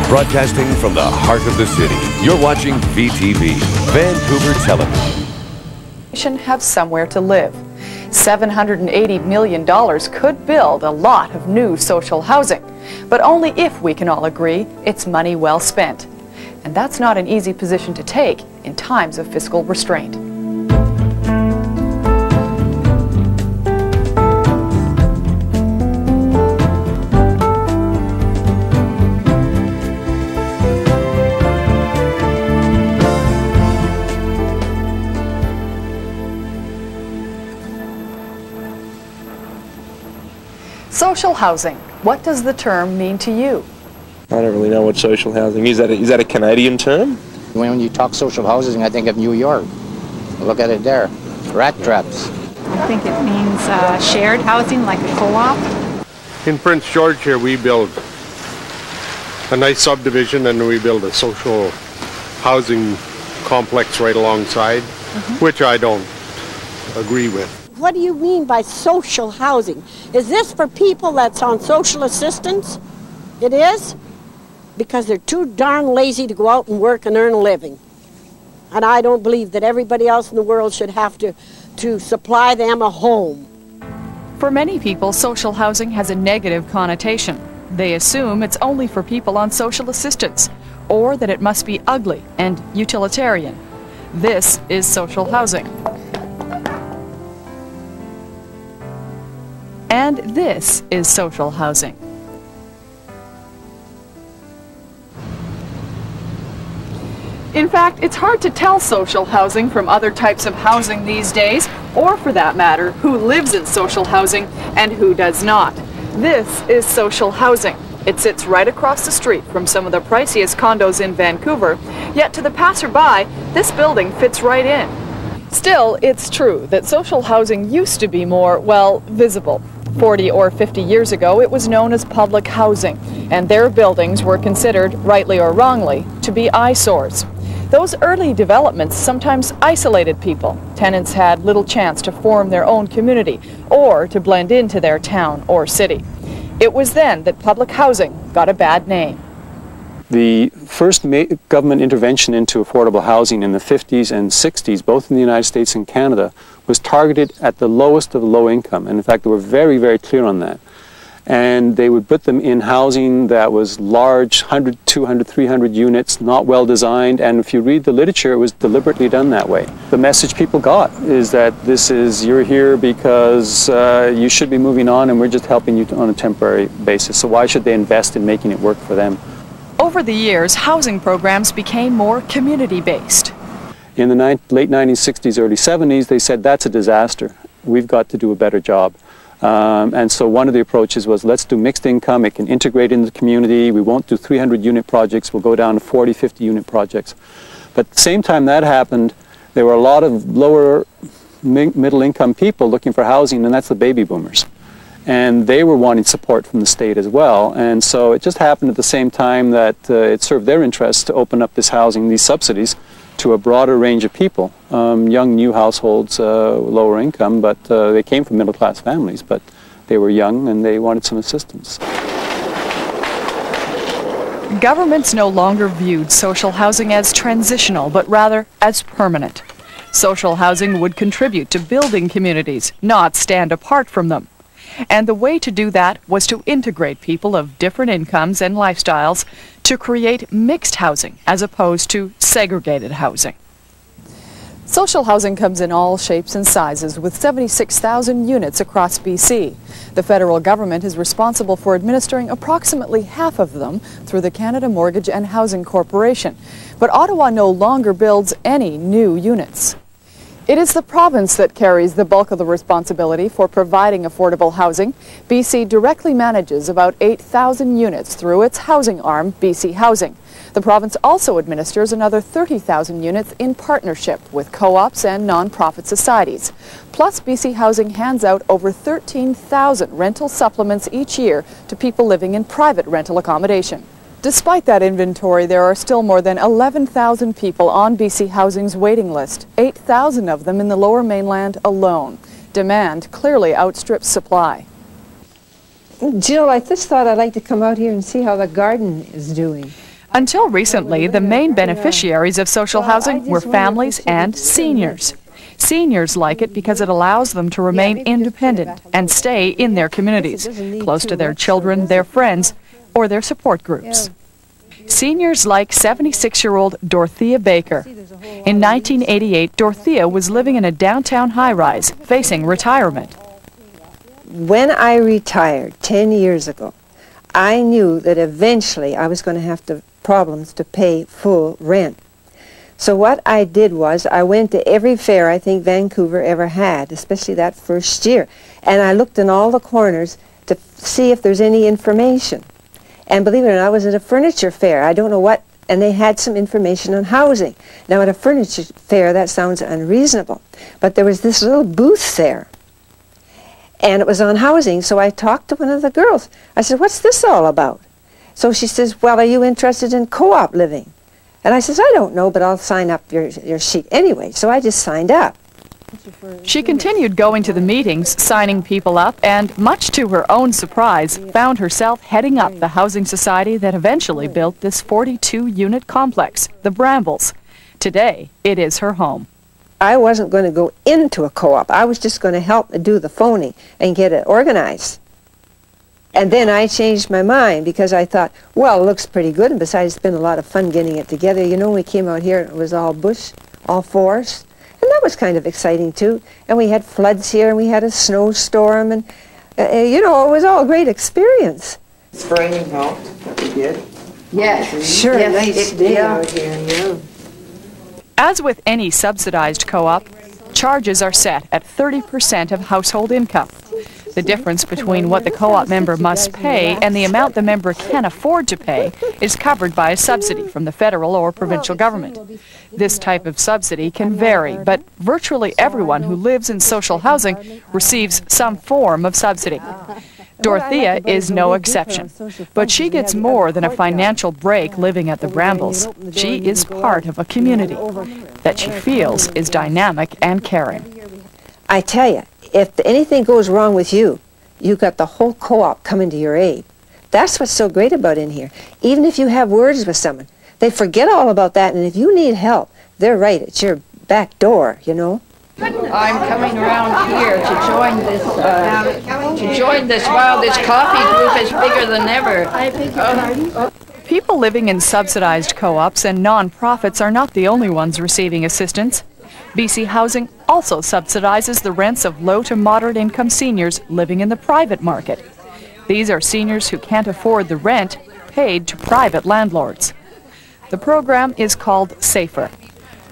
Broadcasting from the heart of the city, you're watching VTV, Vancouver Television. Have somewhere to live. $780 million could build a lot of new social housing, but only if we can all agree it's money well spent. And that's not an easy position to take in times of fiscal restraint. Social housing. What does the term mean to you? I don't really know what social housing is. Is that a Canadian term? When you talk social housing, I think of New York. Look at it there. Rat traps. I think it means shared housing, like a co-op. In Prince George here, we build a nice subdivision and we build a social housing complex right alongside, which I don't agree with. What do you mean by social housing? Is this for people that's on social assistance? It is? Because they're too darn lazy to go out and work and earn a living. And I don't believe that everybody else in the world should have to supply them a home. For many people, social housing has a negative connotation. They assume it's only for people on social assistance, or that it must be ugly and utilitarian. This is social housing. And this is social housing. In fact, it's hard to tell social housing from other types of housing these days, or for that matter, who lives in social housing and who does not. This is social housing. It sits right across the street from some of the priciest condos in Vancouver, yet to the passerby, this building fits right in. Still, it's true that social housing used to be more, well, visible. 40 or 50 years ago, it was known as public housing, and their buildings were considered, rightly or wrongly, to be eyesores. Those early developments sometimes isolated people. Tenants had little chance to form their own community or to blend into their town or city. It was then that public housing got a bad name. The first government intervention into affordable housing in the 50s and 60s, both in the United States and Canada, was targeted at the lowest of the low income. And in fact, they were very, very clear on that. And they would put them in housing that was large, 100, 200, 300 units, not well designed. And if you read the literature, it was deliberately done that way. The message people got is that you're here because you should be moving on and we're just helping you on a temporary basis. So why should they invest in making it work for them? Over the years, housing programs became more community-based. In the late 1960s, early 70s, they said that's a disaster. We've got to do a better job. And so one of the approaches was, let's do mixed income. It can integrate into the community. We won't do 300-unit projects. We'll go down to 40, 50-unit projects. But at the same time that happened, there were a lot of lower middle-income people looking for housing, and that's the baby boomers. And they were wanting support from the state as well. And so it just happened at the same time that it served their interests to open up this housing, these subsidies, to a broader range of people. Young, new households, lower income, but they came from middle-class families, but they were young and they wanted some assistance. Governments no longer viewed social housing as transitional, but rather as permanent. Social housing would contribute to building communities, not stand apart from them. And the way to do that was to integrate people of different incomes and lifestyles to create mixed housing as opposed to segregated housing. Social housing comes in all shapes and sizes with 76,000 units across BC. The federal government is responsible for administering approximately half of them through the Canada Mortgage and Housing Corporation. But Ottawa no longer builds any new units. It is the province that carries the bulk of the responsibility for providing affordable housing. BC directly manages about 8,000 units through its housing arm, BC Housing. The province also administers another 30,000 units in partnership with co-ops and non-profit societies. Plus, BC Housing hands out over 13,000 rental supplements each year to people living in private rental accommodation. Despite that inventory, there are still more than 11,000 people on BC Housing's waiting list, 8,000 of them in the Lower Mainland alone. Demand clearly outstrips supply. Jill, I just thought I'd like to come out here and see how the garden is doing. Until recently, the main beneficiaries of social housing were families and seniors. Seniors like it because it allows them to remain independent and stay in their communities, close to their children, their friends, or their support groups. Seniors like 76-year-old Dorothea Baker. In 1988, Dorothea was living in a downtown high-rise, facing retirement. When I retired 10 years ago, I knew that eventually I was going to have problems to pay full rent. So what I did was I went to every fair I think Vancouver ever had, especially that first year, and I looked in all the corners to see if there's any information. And believe it or not, I was at a furniture fair. I don't know what, and they had some information on housing. Now at a furniture fair, that sounds unreasonable, but there was this little booth there, and it was on housing. So I talked to one of the girls. I said, "What's this all about?" So she says, "Well, are you interested in co-op living?" And I says, "I don't know, but I'll sign up your sheet anyway." So I just signed up. She continued going to the meetings, signing people up, and much to her own surprise, found herself heading up the housing society that eventually built this 42-unit complex, the Brambles. Today, it is her home. I wasn't going to go into a co-op. I was just going to help do the phoning and get it organized. And then I changed my mind because I thought, well, it looks pretty good, and besides, it's been a lot of fun getting it together. You know, we came out here and it was all bush, all forest, and that was kind of exciting too. And we had floods here, and we had a snowstorm, and you know, it was all a great experience. Spraying helped, we did. Yes, sure, yes, nice day out here, yeah. As with any subsidized co-op, charges are set at 30% of household income. The difference between what the co-op member must pay and the amount the member can afford to pay is covered by a subsidy from the federal or provincial government. This type of subsidy can vary, but virtually everyone who lives in social housing receives some form of subsidy. Dorothea is no exception, but she gets more than a financial break living at the Brambles. She is part of a community that she feels is dynamic and caring. I tell you, if anything goes wrong with you, you've got the whole co-op coming to your aid. That's what's so great about in here. Even if you have words with someone, they forget all about that, and if you need help, they're right at your back door, you know. I'm coming around here to join this while this coffee group is bigger than ever. People living in subsidized co-ops and non-profits are not the only ones receiving assistance. BC Housing also subsidizes the rents of low to moderate income seniors living in the private market. These are seniors who can't afford the rent paid to private landlords. The program is called SAFER,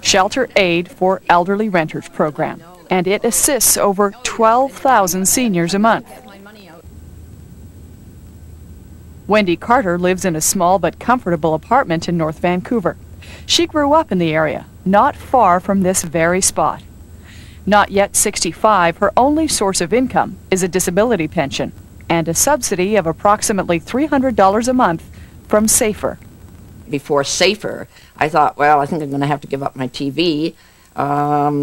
Shelter Aid for Elderly Renters Program, and it assists over 12,000 seniors a month. Wendy Carter lives in a small but comfortable apartment in North Vancouver. She grew up in the area, not far from this very spot. Not yet 65, her only source of income is a disability pension and a subsidy of approximately $300 a month from SAFER. Before SAFER, I thought, well, I think I'm going to have to give up my TV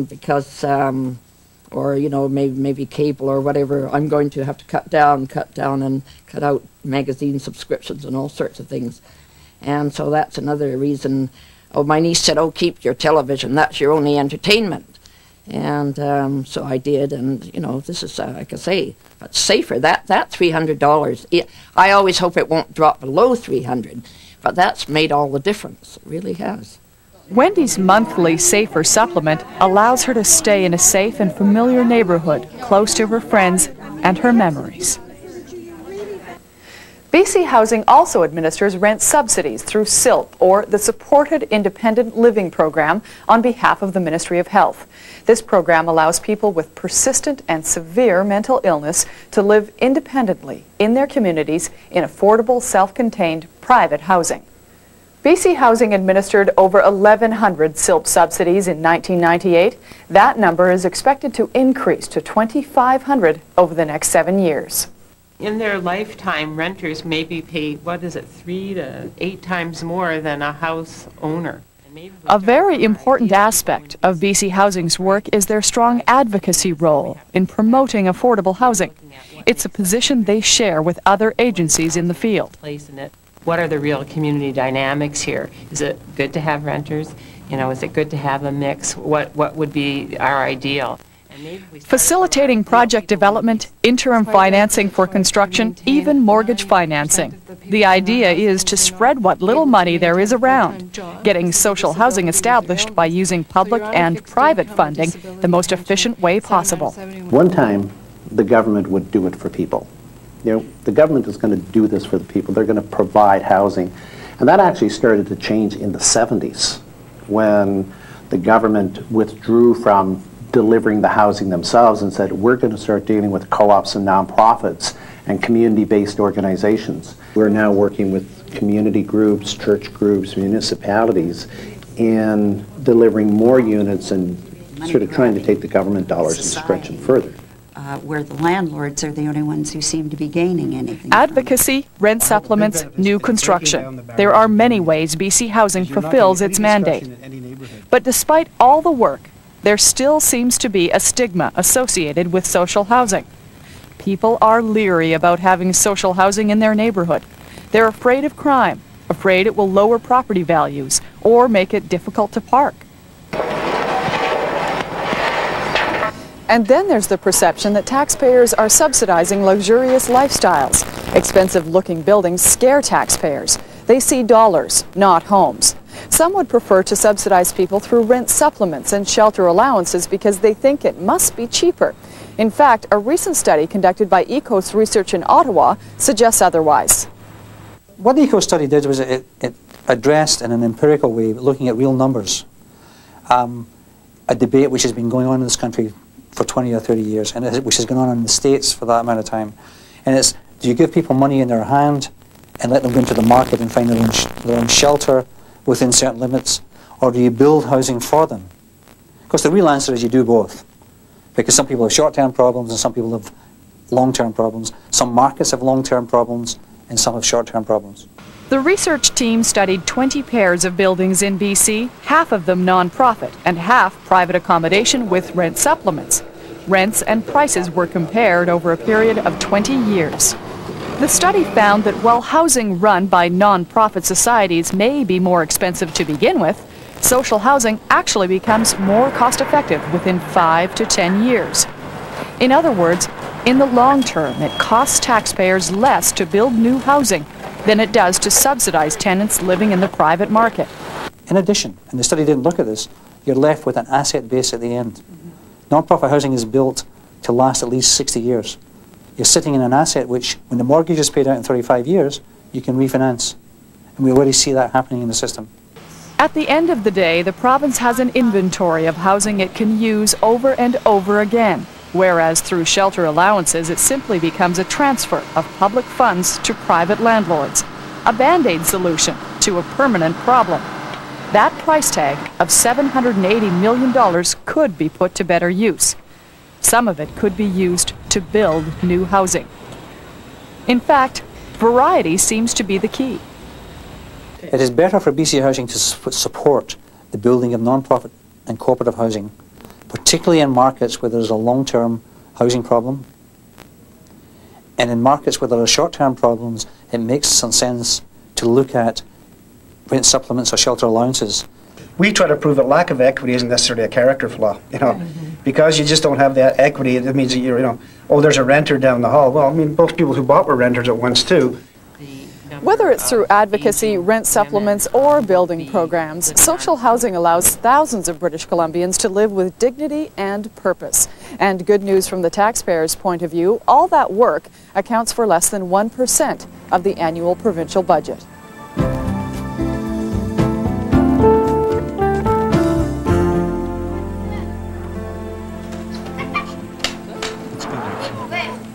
because, or, you know, maybe cable or whatever. I'm going to have to cut down and cut out magazine subscriptions and all sorts of things. And so that's another reason. Oh, my niece said, "Oh, keep your television. That's your only entertainment." And so I did. And you know, this is like I say, but SAFER. That $300. I always hope it won't drop below $300, but that's made all the difference. It really has. Wendy's monthly SAFER supplement allows her to stay in a safe and familiar neighborhood, close to her friends and her memories. BC Housing also administers rent subsidies through SILP, or the Supported Independent Living Program, on behalf of the Ministry of Health. This program allows people with persistent and severe mental illness to live independently in their communities in affordable, self-contained private housing. BC Housing administered over 1,100 SILP subsidies in 1998. That number is expected to increase to 2,500 over the next 7 years. In their lifetime, renters may be paid, 3 to 8 times more than a house owner. A very important aspect of BC Housing's work is their strong advocacy role in promoting affordable housing. It's a position they share with other agencies in the field. What are the real community dynamics here? Is it good to have renters? You know, is it good to have a mix? What would be our ideal? Facilitating project development, interim financing for construction, even mortgage financing. The idea is to spread what little money there is around, getting social housing established by using public and private funding the most efficient way possible. One time, the government would do it for people. You know, the government is going to do this for the people. They're going to provide housing. And that actually started to change in the 70s when the government withdrew from delivering the housing themselves and said, we're going to start dealing with co-ops and nonprofits and community-based organizations. We're now working with community groups, church groups, municipalities in delivering more units and sort of trying to take the government dollars and stretch them further. Where the landlords are the only ones who seem to be gaining anything. Advocacy, rent supplements, new construction. There are many ways BC Housing fulfills its mandate. But despite all the work, there still seems to be a stigma associated with social housing. People are leery about having social housing in their neighborhood. They're afraid of crime, afraid it will lower property values or make it difficult to park. And then there's the perception that taxpayers are subsidizing luxurious lifestyles. Expensive-looking buildings scare taxpayers. They see dollars, not homes. Some would prefer to subsidize people through rent supplements and shelter allowances because they think it must be cheaper. In fact, a recent study conducted by ECOS Research in Ottawa suggests otherwise. What the ECOS study did was it addressed in an empirical way, looking at real numbers, a debate which has been going on in this country for 20 or 30 years, and which has gone on in the States for that amount of time. And it's, do you give people money in their hand and let them go into the market and find their own shelter within certain limits, or do you build housing for them? Of course, the real answer is you do both, because some people have short-term problems and some people have long-term problems. Some markets have long-term problems and some have short-term problems. The research team studied 20 pairs of buildings in BC, half of them non-profit and half private accommodation with rent supplements. Rents and prices were compared over a period of 20 years. The study found that while housing run by non-profit societies may be more expensive to begin with, social housing actually becomes more cost-effective within 5 to 10 years. In other words, in the long term, it costs taxpayers less to build new housing than it does to subsidize tenants living in the private market. In addition, and the study didn't look at this, you're left with an asset base at the end. Non-profit housing is built to last at least 60 years. You're sitting in an asset which, when the mortgage is paid out in 35 years, you can refinance. And we already see that happening in the system. At the end of the day, the province has an inventory of housing it can use over and over again, whereas through shelter allowances it simply becomes a transfer of public funds to private landlords, a band-aid solution to a permanent problem. That price tag of $780 million could be put to better use. Some of it could be used to build new housing. In fact, variety seems to be the key. It is better for BC Housing to support the building of non-profit and cooperative housing, particularly in markets where there's a long-term housing problem. And in markets where there are short-term problems, it makes some sense to look at rent supplements or shelter allowances. We try to prove that lack of equity isn't necessarily a character flaw, you know. Because you just don't have that equity, it means that you're, you know, oh, there's a renter down the hall. Well, I mean, most people who bought were renters at once too. Whether it's through advocacy, rent supplements, or building programs, social housing allows thousands of British Columbians to live with dignity and purpose. And good news from the taxpayer's point of view, all that work accounts for less than 1% of the annual provincial budget.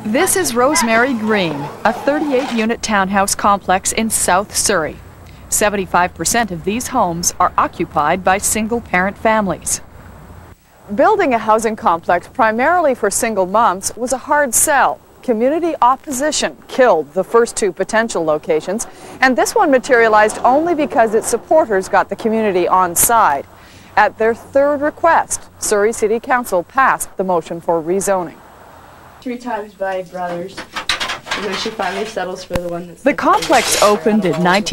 This is Rosemary Green, a 38-unit townhouse complex in South Surrey. 75% of these homes are occupied by single-parent families. Building a housing complex primarily for single moms was a hard sell. Community opposition killed the first two potential locations, and this one materialized only because its supporters got the community on side. At their third request, Surrey City Council passed the motion for rezoning. 3 times by brothers. And then she finally settles for the one that's... The complex opened in 19...